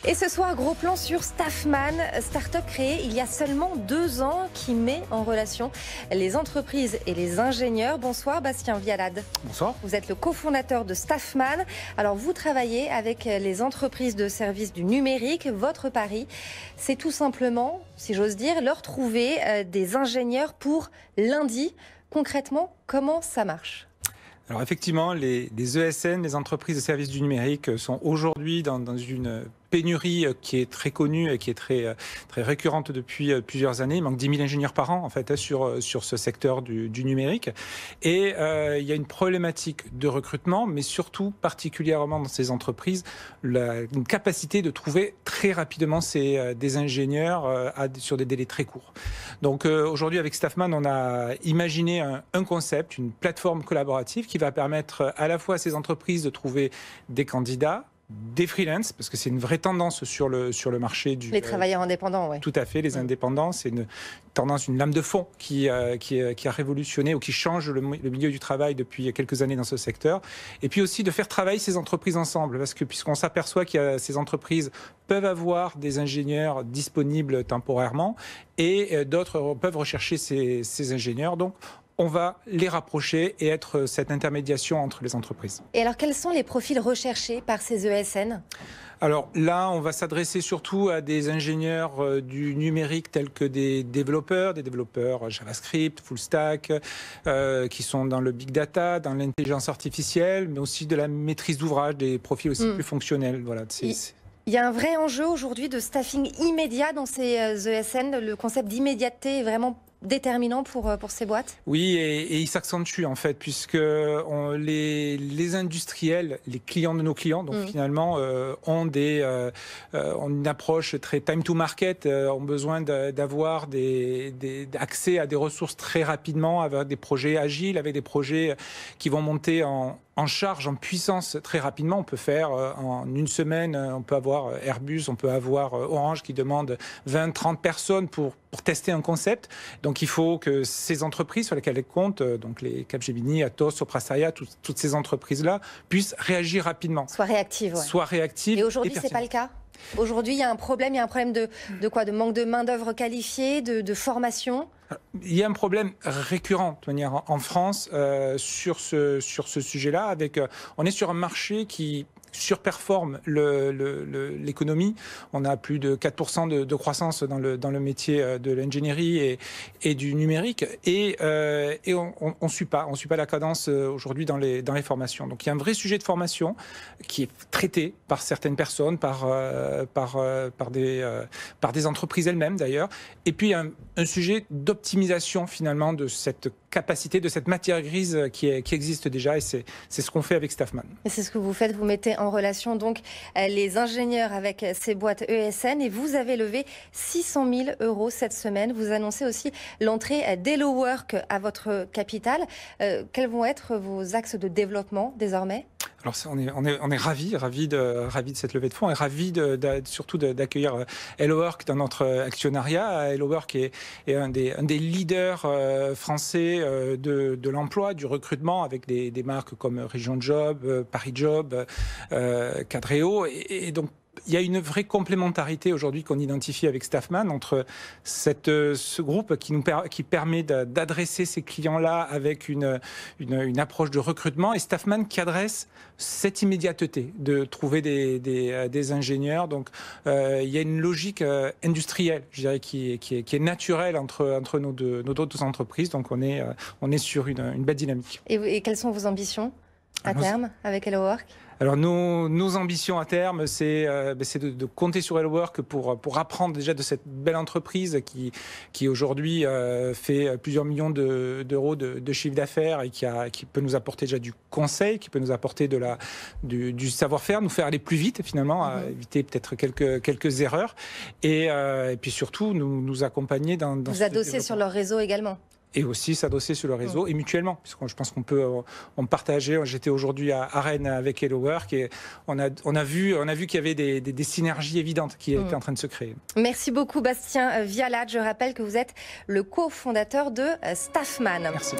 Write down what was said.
Et ce soir, gros plan sur Staffman, start-up créée il y a seulement 2 ans qui met en relation les entreprises et les ingénieurs. Bonsoir Bastien Vialade. Bonsoir. Vous êtes le cofondateur de Staffman. Alors vous travaillez avec les entreprises de services du numérique. Votre pari, c'est tout simplement, si j'ose dire, leur trouver des ingénieurs pour lundi. Concrètement, comment ça marche ? Alors effectivement, les ESN, les entreprises de services du numérique, sont aujourd'hui dans une pénurie qui est très connue et qui est très récurrente depuis plusieurs années. Il manque 10 000 ingénieurs par an en fait sur ce secteur du numérique. Et il y a une problématique de recrutement, mais surtout particulièrement dans ces entreprises, une capacité de trouver très rapidement des ingénieurs sur des délais très courts. Donc aujourd'hui avec Staffman, on a imaginé un concept, une plateforme collaborative qui va permettre à la fois à ces entreprises de trouver des candidats, des freelances, parce que c'est une vraie tendance sur le marché du... Les travailleurs indépendants, oui. Tout à fait, les indépendants, c'est une tendance, une lame de fond qui a révolutionné ou qui change le milieu du travail depuis quelques années dans ce secteur. Et puis aussi de faire travailler ces entreprises ensemble, parce que puisqu'on s'aperçoit que ces entreprises peuvent avoir des ingénieurs disponibles temporairement et d'autres peuvent rechercher ces ingénieurs. Donc, on va les rapprocher et être cette intermédiation entre les entreprises. Et alors, quels sont les profils recherchés par ces ESN ? Alors là, on va s'adresser surtout à des ingénieurs du numérique tels que des développeurs JavaScript, full stack, qui sont dans le big data, dans l'intelligence artificielle, mais aussi de la maîtrise d'ouvrage, des profils aussi plus fonctionnels. Voilà, Il y a un vrai enjeu aujourd'hui de staffing immédiat dans ces ESN. Le concept d'immédiateté est vraiment déterminant pour ces boîtes ? Oui, et il s'accentue en fait, puisque les industriels, les clients de nos clients, donc finalement, ont une approche très time to market, ont besoin d'avoir accès à des ressources très rapidement, avec des projets agiles, avec des projets qui vont monter en charge, en puissance très rapidement. On peut faire en une semaine, on peut avoir Airbus, on peut avoir Orange qui demande 20-30 personnes pour tester un concept. Donc il faut que ces entreprises sur lesquelles elles comptent, donc les Capgemini, Atos, Soprasteria, toutes ces entreprises-là, puissent réagir rapidement. Soient réactives. Ouais. Soient réactives. Et aujourd'hui, ce n'est pas le cas ? Aujourd'hui, il y a un problème de quoi ? De manque de main-d'œuvre qualifiée, de formation ? Il y a un problème récurrent de toute manière en France sur ce sujet-là. On est sur un marché qui surperforme l'économie. On a plus de 4% de croissance dans le métier de l'ingénierie et du numérique. Et on suit pas la cadence aujourd'hui dans les formations. Donc il y a un vrai sujet de formation qui est traité par certaines personnes, par des entreprises elles-mêmes d'ailleurs. Et puis il y a un sujet d'optimisation finalement de cette capacité, de cette matière grise qui existe déjà, et c'est ce qu'on fait avec Staffman. Et c'est ce que vous faites, vous mettez en relation donc les ingénieurs avec ces boîtes ESN, et vous avez levé 600 000 € cette semaine. Vous annoncez aussi l'entrée d'Hello Work à votre capital. Quels vont être vos axes de développement désormais ? Alors on est ravis de cette levée de fonds et ravis surtout d'accueillir Hello Work dans notre actionnariat. Hello Work est un des leaders français de l'emploi, du recrutement, avec des marques comme Région Job, Paris Job, Cadréo, et donc il y a une vraie complémentarité aujourd'hui qu'on identifie avec Staffman entre ce groupe qui permet d'adresser ces clients-là avec une approche de recrutement, et Staffman qui adresse cette immédiateté de trouver des ingénieurs. Donc il y a une logique industrielle, je dirais, qui est naturelle entre nos deux entreprises. Donc on est sur une belle dynamique. Et quelles sont vos ambitions à terme avec Hello Work ? Alors nos ambitions à terme, c'est de compter sur Hello Work pour apprendre déjà de cette belle entreprise qui aujourd'hui fait plusieurs millions d'euros de chiffre d'affaires et qui peut nous apporter déjà du conseil, qui peut nous apporter du savoir-faire, nous faire aller plus vite finalement, éviter peut-être quelques erreurs, et puis surtout nous accompagner dans vous adosser sur leur réseau également. Et aussi s'adosser sur le réseau et mutuellement, puisque je pense qu'on peut partager. J'étais aujourd'hui à Rennes avec Hello Work et on a vu qu'il y avait des synergies évidentes qui étaient en train de se créer. Merci beaucoup Bastien Vialade. Je rappelle que vous êtes le cofondateur de Staffman. Merci.